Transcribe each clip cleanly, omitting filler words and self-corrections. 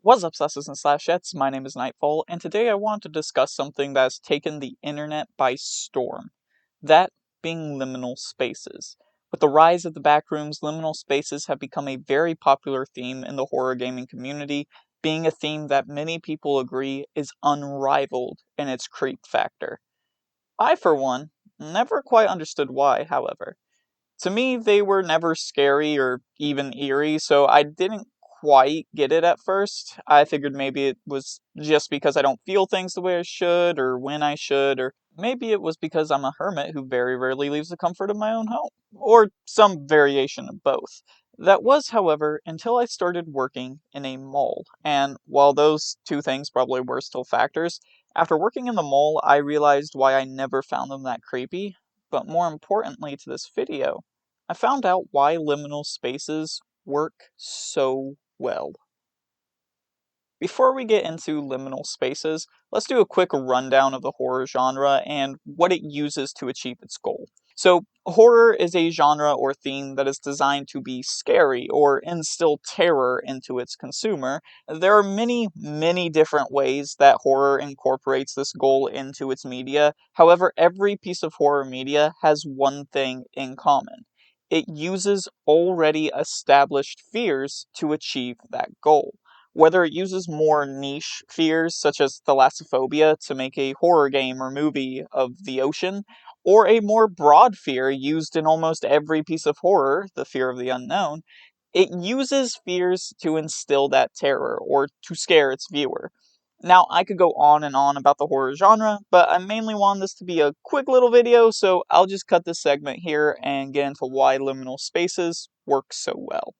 What's up, slashes and slashettes? My name is Nightfall, and today I want to discuss something that has taken the internet by storm. That being liminal spaces. With the rise of the backrooms, liminal spaces have become a very popular theme in the horror gaming community, being a theme that many people agree is unrivaled in its creep factor. I, for one, never quite understood why, however. To me, they were never scary or even eerie, so I didn't quite get it at first. I figured maybe it was just because I don't feel things the way I should, or when I should, or maybe it was because I'm a hermit who very rarely leaves the comfort of my own home, or some variation of both. That was, however, until I started working in a mall, and while those two things probably were still factors, after working in the mall, I realized why I never found them that creepy. But more importantly to this video, I found out why liminal spaces work so well. Before we get into liminal spaces, let's do a quick rundown of the horror genre and what it uses to achieve its goal. So, horror is a genre or theme that is designed to be scary or instill terror into its consumer. There are many different ways that horror incorporates this goal into its media. However, every piece of horror media has one thing in common. It uses already established fears to achieve that goal. Whether it uses more niche fears, such as thalassophobia, to make a horror game or movie of the ocean, or a more broad fear used in almost every piece of horror, the fear of the unknown, it uses fears to instill that terror, or to scare its viewer. Now, I could go on and on about the horror genre, but I mainly want this to be a quick little video, so I'll just cut this segment here and get into why liminal spaces work so well.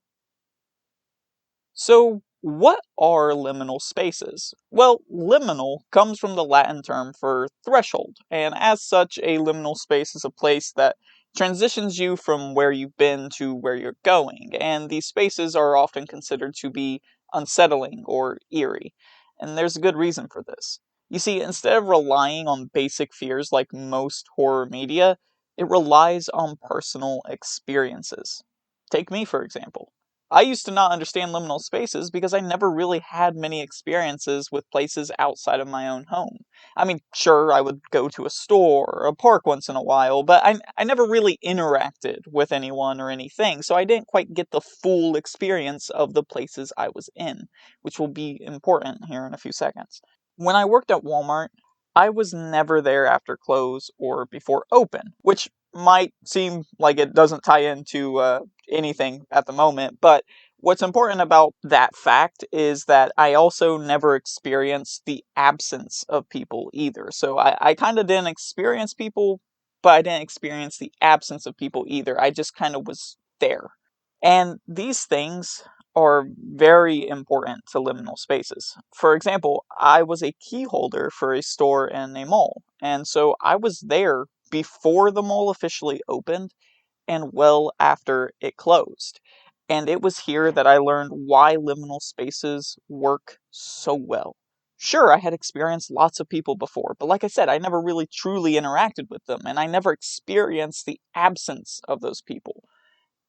So, what are liminal spaces? Well, liminal comes from the Latin term for threshold, and as such, a liminal space is a place that transitions you from where you've been to where you're going, and these spaces are often considered to be unsettling or eerie. And there's a good reason for this. You see, instead of relying on basic fears like most horror media, it relies on personal experiences. Take me, for example. I used to not understand liminal spaces because I never really had many experiences with places outside of my own home. I mean, sure, I would go to a store or a park once in a while, but I never really interacted with anyone or anything, so I didn't quite get the full experience of the places I was in, which will be important here in a few seconds. When I worked at Walmart, I was never there after close or before open, which might seem like it doesn't tie into anything at the moment, but what's important about that fact is that I also never experienced the absence of people either. So I kind of didn't experience people, but I didn't experience the absence of people either. I just kind of was there. And these things are very important to liminal spaces. For example, I was a key holder for a store in a mall, and so I was there before the mall officially opened and well after it closed. And it was here that I learned why liminal spaces work so well. Sure, I had experienced lots of people before, but like I said, I never really truly interacted with them, and I never experienced the absence of those people.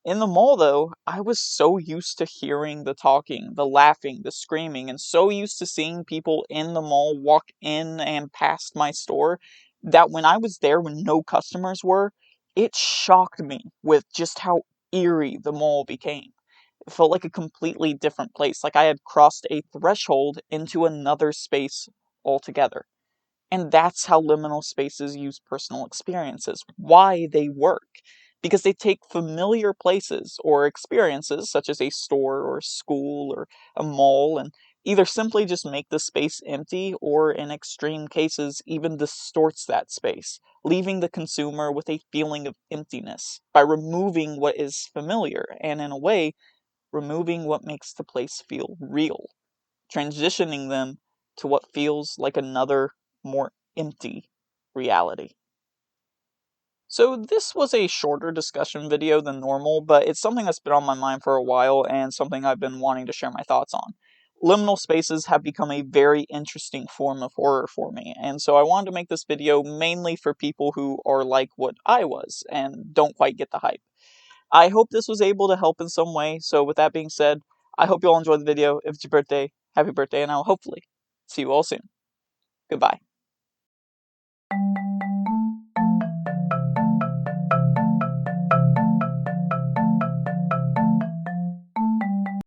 In the mall, though, I was so used to hearing the talking, the laughing, the screaming, and so used to seeing people in the mall walk in and past my store that when I was there when no customers were, it shocked me with just how eerie the mall became. It felt like a completely different place, like I had crossed a threshold into another space altogether. And that's how liminal spaces use personal experiences, why they work. Because they take familiar places or experiences, such as a store or school or a mall, and either simply just make the space empty or, in extreme cases, even distorts that space, leaving the consumer with a feeling of emptiness by removing what is familiar and, in a way, removing what makes the place feel real, transitioning them to what feels like another, more empty reality. So this was a shorter discussion video than normal, but it's something that's been on my mind for a while and something I've been wanting to share my thoughts on. Liminal spaces have become a very interesting form of horror for me, and so I wanted to make this video mainly for people who are like what I was and don't quite get the hype. I hope this was able to help in some way, so with that being said, I hope you all enjoyed the video. If it's your birthday, Happy birthday, and I'll hopefully see you all soon. Goodbye.